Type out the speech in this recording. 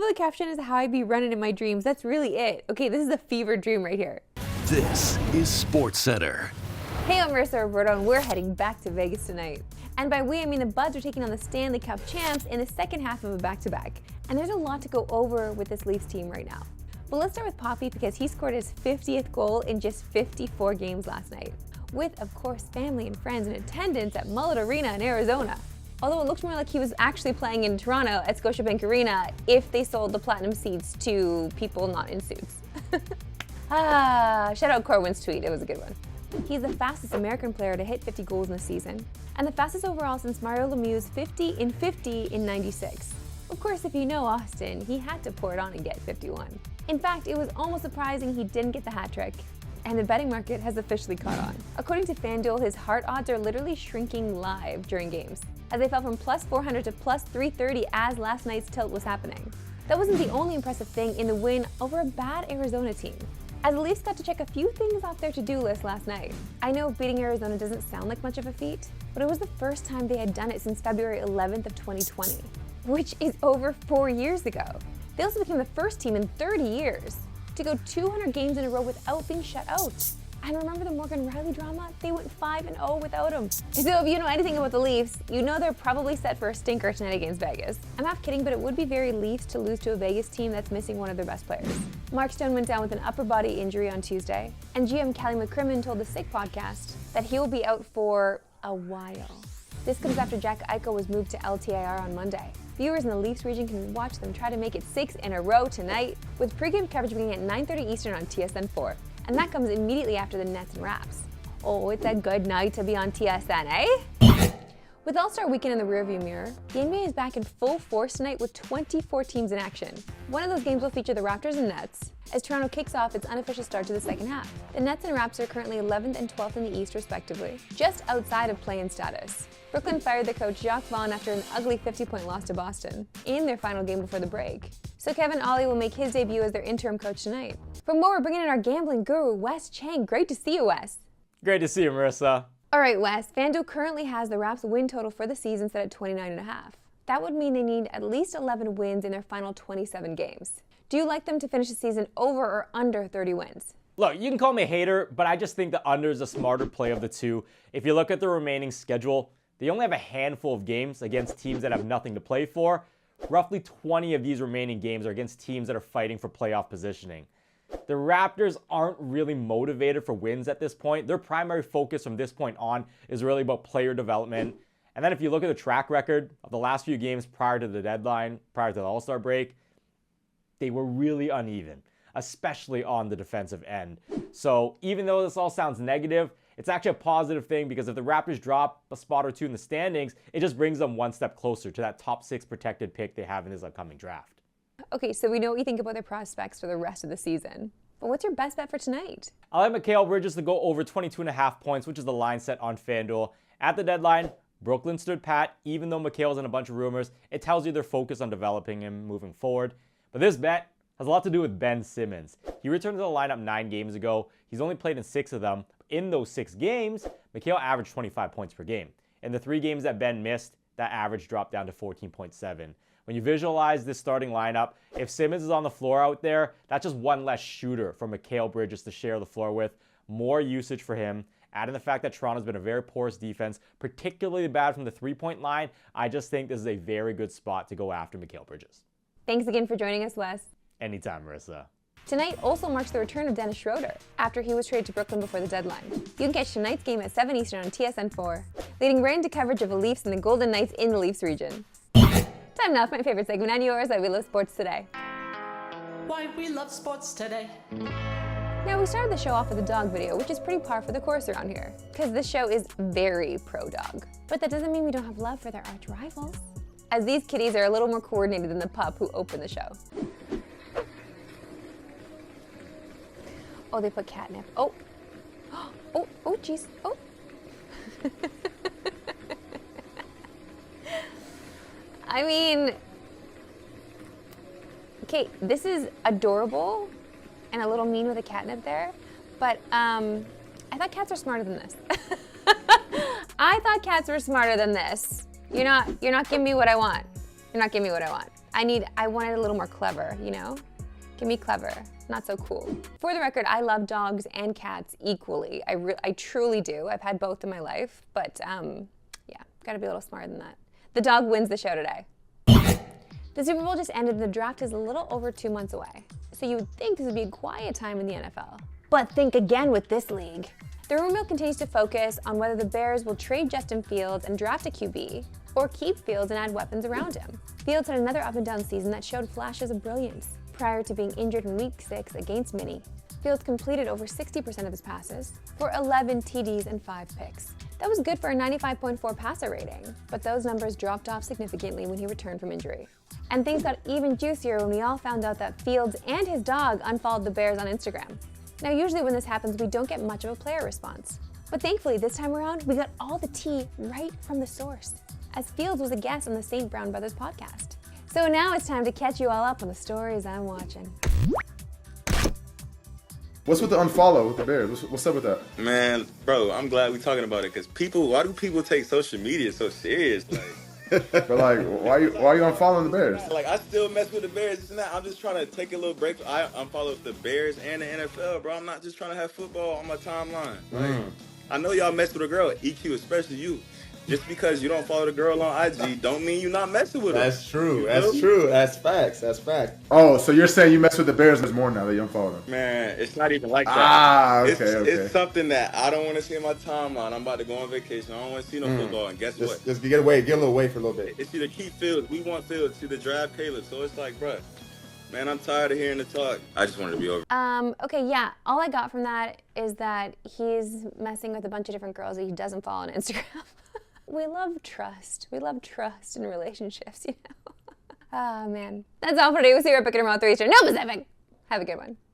love how the caption is how I be running in my dreams. That's really it. Okay, this is a fever dream right here. This is Sportscentre. Hey, I'm Marissa Roberto, and we're heading back to Vegas tonight. And by we, I mean the Buds are taking on the Stanley Cup champs in the second half of a back-to-back. And there's a lot to go over with this Leafs team right now. But let's start with Poppy because he scored his 50th goal in just 54 games last night. With, of course, family and friends in attendance at Mullet Arena in Arizona. Although it looked more like he was actually playing in Toronto at Scotiabank Arena if they sold the platinum seats to people not in suits. Shout out Corwin's tweet, it was a good one. He's the fastest American player to hit 50 goals in a season, and the fastest overall since Mario Lemieux's 50 in 96. Of course, if you know Austin, he had to pour it on and get 51. In fact, it was almost surprising he didn't get the hat trick. And the betting market has officially caught on. According to FanDuel, his Hart odds are literally shrinking live during games, as they fell from plus 400 to plus 330 as last night's tilt was happening. That wasn't the only impressive thing in the win over a bad Arizona team, as the Leafs got to check a few things off their to-do list last night. I know beating Arizona doesn't sound like much of a feat, but it was the first time they had done it since February 11th of 2020, which is over 4 years ago. They also became the first team in 30 years to go 200 games in a row without being shut out. And remember the Morgan Riley drama? They went 5-0 without him. So if you know anything about the Leafs, you know they're probably set for a stinker tonight against Vegas. I'm half kidding, but it would be very Leafs to lose to a Vegas team that's missing one of their best players. Mark Stone went down with an upper body injury on Tuesday, and GM Callie McCrimmon told the Sick podcast that he will be out for a while. This comes after Jack Eichel was moved to LTIR on Monday. Viewers in the Leafs region can watch them try to make it 6 in a row tonight, with pregame coverage beginning at 9:30 Eastern on TSN4. And that comes immediately after the Nets and Raps. Oh, it's a good night to be on TSN, eh? With All-Star Weekend in the rearview mirror, the NBA is back in full force tonight with 24 teams in action. One of those games will feature the Raptors and Nets, as Toronto kicks off its unofficial start to the second half. The Nets and Raps are currently 11th and 12th in the East, respectively, just outside of play-in status. Brooklyn fired their coach Jacques Vaughn after an ugly 50-point loss to Boston in their final game before the break. So Kevin Ollie will make his debut as their interim coach tonight. For more, we're bringing in our gambling guru, Wes Chang. Great to see you, Wes. Great to see you, Marissa. All right, Wes, FanDuel currently has the Raps win total for the season set at 29.5. That would mean they need at least 11 wins in their final 27 games. Do you like them to finish the season over or under 30 wins? Look, you can call me a hater, but I just think the under is a smarter play of the two. If you look at the remaining schedule, they only have a handful of games against teams that have nothing to play for. Roughly 20 of these remaining games are against teams that are fighting for playoff positioning. The Raptors aren't really motivated for wins at this point. Their primary focus from this point on is really about player development. And then if you look at the track record of the last few games prior to the deadline, prior to the All-Star break, they were really uneven, especially on the defensive end. So even though this all sounds negative, it's actually a positive thing because if the Raptors drop a spot or two in the standings, it just brings them one step closer to that top 6 protected pick they have in this upcoming draft. Okay, so we know what you think about their prospects for the rest of the season. But what's your best bet for tonight? I like Mikal Bridges to go over 22.5 points, which is the line set on FanDuel. At the deadline, Brooklyn stood pat. Even though Mikal's in a bunch of rumors, it tells you they're focused on developing him moving forward. But this bet has a lot to do with Ben Simmons. He returned to the lineup 9 games ago. He's only played in 6 of them. In those 6 games, Mikal averaged 25 points per game. In the 3 games that Ben missed, that average dropped down to 14.7. When you visualize this starting lineup, if Simmons is on the floor out there, that's just one less shooter for Mikal Bridges to share the floor with. More usage for him. Adding the fact that Toronto's been a very porous defense, particularly bad from the 3-point line, I just think this is a very good spot to go after Mikal Bridges. Thanks again for joining us, Wes. Anytime, Marissa. Tonight also marks the return of Dennis Schroeder after he was traded to Brooklyn before the deadline. You can catch tonight's game at 7 Eastern on TSN4, leading right into coverage of the Leafs and the Golden Knights in the Leafs region. Time now for my favorite segment and yours, Why We Love Sports Today. Why we love sports today. Now, we started the show off with a dog video, which is pretty par for the course around here, because this show is very pro-dog. But that doesn't mean we don't have love for their arch rivals, as these kitties are a little more coordinated than the pup who opened the show. Oh, they put catnip. Oh, jeez. Oh. I mean, okay, this is adorable and a little mean with a catnip there, but I thought cats were smarter than this. I thought cats were smarter than this. You're not giving me what I want. You're not giving me what I want. I wanted a little more clever, you know? Give me clever, not so cool. For the record, I love dogs and cats equally. I truly do. I've had both in my life, but yeah, gotta be a little smarter than that. The dog wins the show today. The Super Bowl just ended and the draft is a little over 2 months away. So you would think this would be a quiet time in the NFL. But think again with this league. The rumor mill continues to focus on whether the Bears will trade Justin Fields and draft a QB, or keep Fields and add weapons around him. Fields had another up-and-down season that showed flashes of brilliance prior to being injured in Week 6 against Minnie. Fields completed over 60% of his passes for 11 TDs and 5 picks. That was good for a 95.4 passer rating, but those numbers dropped off significantly when he returned from injury. And things got even juicier when we all found out that Fields and his dog unfollowed the Bears on Instagram. Now, usually when this happens, we don't get much of a player response. But thankfully, this time around, we got all the tea right from the source, as Fields was a guest on the St. Brown Brothers podcast. So now it's time to catch you all up on the stories I'm watching. What's with the unfollow with the Bears? What's up with that? Man, bro, I'm glad we're talking about it because why do people take social media so serious? Like, But like, why are you unfollowing the Bears? like I still mess with the Bears. It's not, I'm just trying to take a little break. I unfollow the Bears and the NFL, bro. I'm not just trying to have football on my timeline. Like, I know y'all mess with a girl, EQ, especially you. Just because you don't follow the girl on IG don't mean you're not messing with her. That's true. That's true. That's facts. That's fact. Oh, so you're saying you mess with the Bears more now that you unfollow them? Man, it's not even like that. Okay. It's something that I don't want to see in my timeline. I'm about to go on vacation. I don't want to see no football. And guess what? Just get a little away for a little bit. It's either keep Fields. We want Fields to the draft Caleb. So it's like, bruh, man, I'm tired of hearing the talk. I just wanted to be over. Okay, yeah, all I got from that is that he's messing with a bunch of different girls that he doesn't follow on Instagram. We love trust. We love trust in relationships, you know? Oh, man. That's all for today. We'll see you right back at tomorrow 3 Eastern. No Pacific. Have a good one.